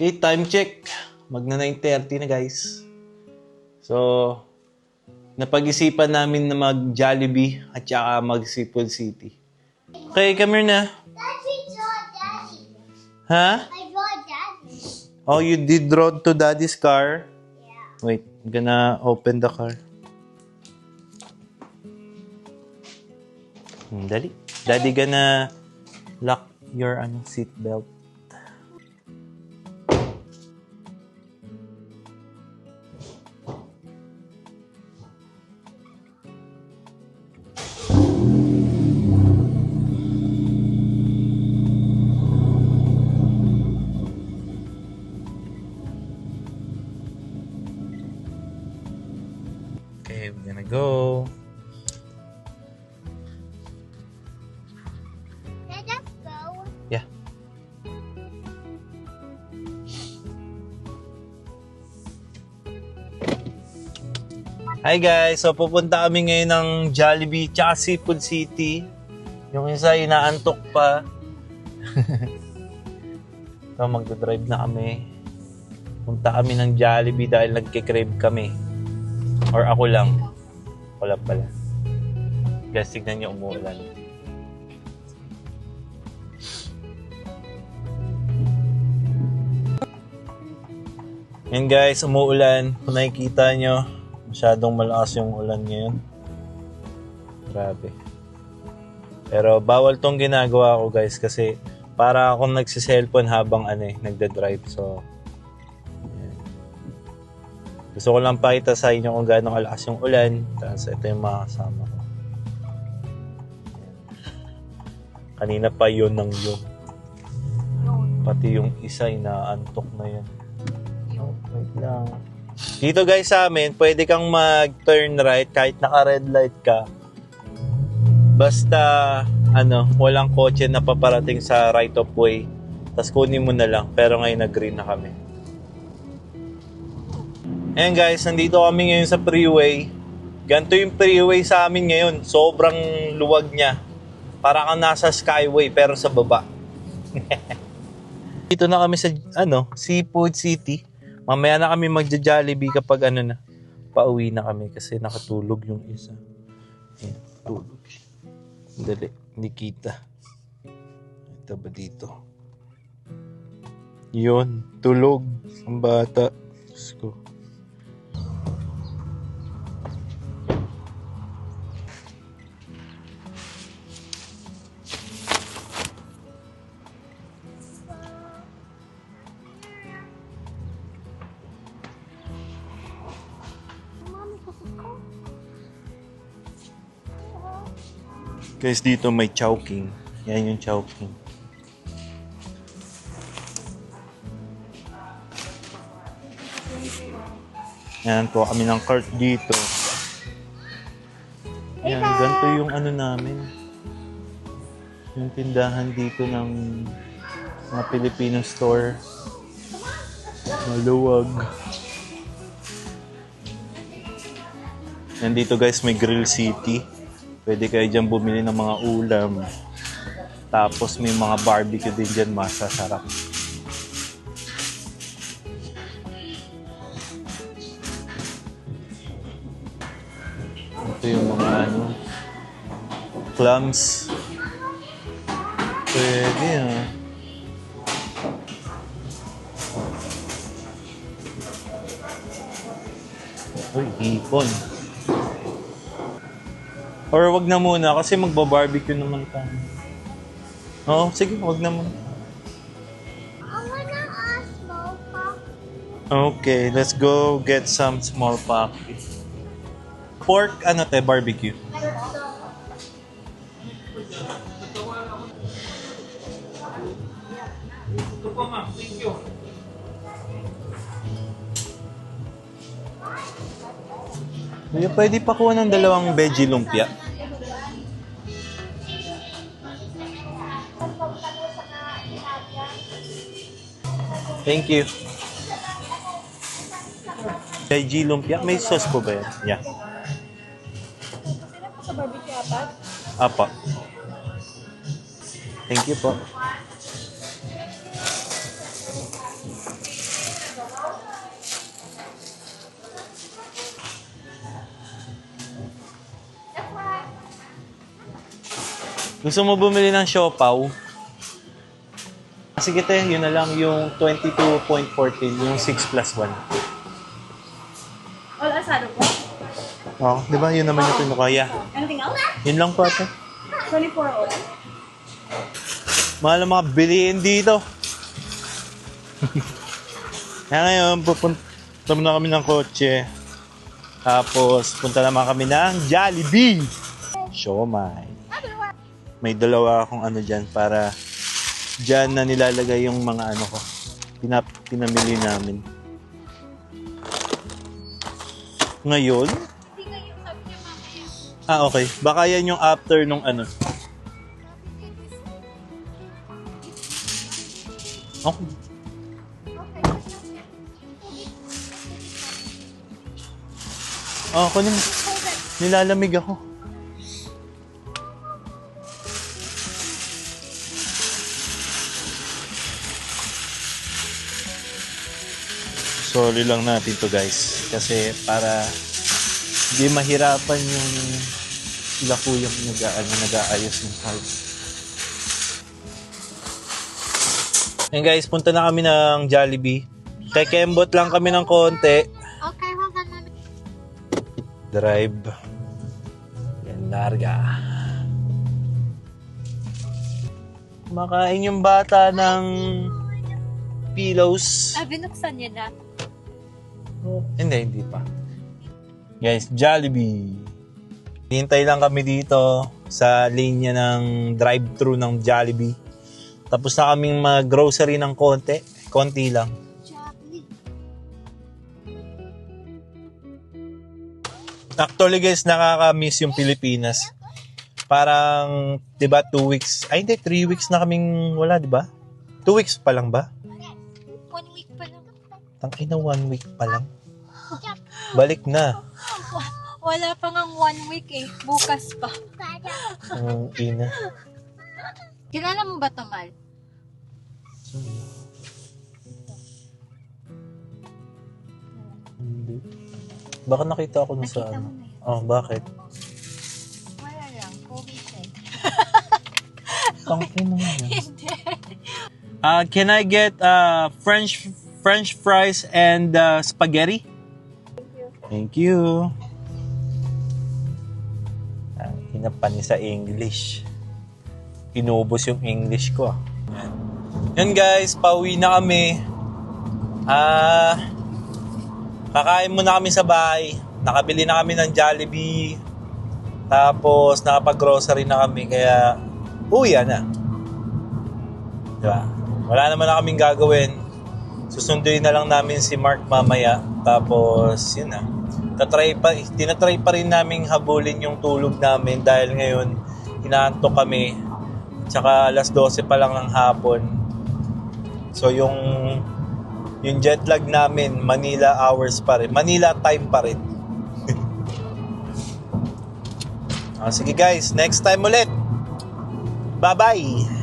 Okay, time check. Magna 9:30 na guys. So, napag-isipan namin na mag-Jollibee at saka mag-Sipol City. Okay, come here na. Daddy draw Daddy. Ha? I draw Daddy. Oh, you did draw to Daddy's car? Yeah. Wait, I'm gonna open the car. Dali. Daddy gonna lock your seat belt. Okay, we're gonna go. Let us go. Yeah. Hi guys! So pupunta kami ngayon ng Jollibee tsaka Sipol City. Yung isa inaantok pa. So magdadrive na kami. Punta kami ng Jollibee dahil nagkikrave kami. Or ako lang. Ako lang pala. Guys, tignan niyo umuulan. Yan guys, umuulan. Kung nakikita nyo, masyadong malakas yung ulan ngayon. Grabe. Pero bawal tong ginagawa ko guys kasi para akong nagsiselfon habang nagda-drive. So, yan. Gusto ko lang pakita sa inyo kung gaano kalakas yung ulan. Tapos ito yung mga kasama ko. Yan. Kanina pa yun ng yun. Pati yung isa inaantok na yan. Wait lang. Dito guys sa amin, pwede kang mag-turn right kahit naka-red light ka. Basta, walang kotse na paparating sa right of way. Tapos kunin mo na lang. Pero ngayon nag-green na kami. Ayan guys, nandito kami ngayon sa freeway. Ganito yung freeway sa amin ngayon. Sobrang luwag niya. Para kang nasa skyway pero sa baba. Dito na kami sa, Sipol City. Mamaya na kami magja-Jollibee kapag pauwi na kami kasi nakatulog yung isa. Ayan, tulog siya. Dali, hindi kita. Ito ba dito? Yun, tulog ang bata. Diyos ko. Guys, dito may Chowking. Yan yung Chowking. Yan po kami ng cart dito. Yan, ganito yung namin. Yung tindahan dito ng mga Filipino store. Maluwag. Yan dito guys, may Grill City. Pwede kayo dyan bumili ng mga ulam. Tapos may mga barbecue din dyan, masasarap. Ito yung mga clams. Pwede Uy, hipon. Or wag na muna kasi magba-barbecue naman tayo. Oo, sige, wag na muna. I wanna ask small pop. Okay, let's go get some small pocky. Pork, barbecue. Ito po ma'am, thank you. Pwede pa kuha ng 2 veggie lumpia. Thank you. Veggie lumpia. May sauce po ba yan? Yeah. Sila po sa barbecue apat? Apa. Thank you po. Gusto mo bumili ng siopaw? Sige te, yun na lang yung 22.14, yung 6 plus 1. All asado po? Oo, di ba? Yun naman yung pinukaya. Anything else? Yun lang po ate. 24 all. Mahal ang mga bilihin dito. Kaya ngayon, pupunta muna kami ng kotse. Tapos, punta naman kami ng Jollibee. Siomai. May dalawa akong ano dyan para dyan na nilalagay yung mga ano ko. Pinamili namin. Ngayon? Ah, okay. Baka yan yung after nung ano. Okay. Oh, kunin mo. Nilalamig ako. Sorry lang natin to guys. Kasi para hindi mahirapan yung sila kuyang nag-aayos ng house. Ayun guys, punta na kami ng Jollibee. Kekembot lang kami ng konti. Okay, hold on, mommy. Drive. Yan, larga. Makain yung bata ng pillows. Binuksan niya na. Hindi pa. Guys, Jollibee. Hintay lang kami dito sa linya ng drive-thru ng Jollibee. Tapos na kaming mag-grocery ng konti lang. Actually guys, nakaka-miss yung Pilipinas. Parang, di ba, 2 weeks, ay hindi, 3 weeks na kaming wala, di ba? 2 weeks pa lang ba? 1 week pa lang. Tangina, 1 week pa lang. Balik na. Wala pa ngang 1 week eh. Bukas pa. Ang ina. Kilala mo ba ito, Mal? Hindi. Baka nakita ako dun sa Nakita ano. mo na yun. Oh, bakit? Wala lang. COVID eh. Tangina mo yan. Hindi. Can I get French fries and spaghetti? Thank you. Hinapan niya sa English. Inubos yung English ko. Yan guys, pauwi na kami. Kakain muna kami sa bahay. Nakabili na kami ng Jollibee. Tapos nakapag-grocery na kami. Kaya uwi na. Diba? Wala naman na kaming gagawin. Susunduin na lang namin si Mark mamaya. Tapos yun na. Tinatry pa rin namin habulin yung tulog namin. Dahil ngayon inaantok kami. Tsaka alas 12 pa lang ng hapon. So yung jet lag namin, Manila hours pa rin. Manila time pa rin. Sige guys, next time ulit. Bye-bye!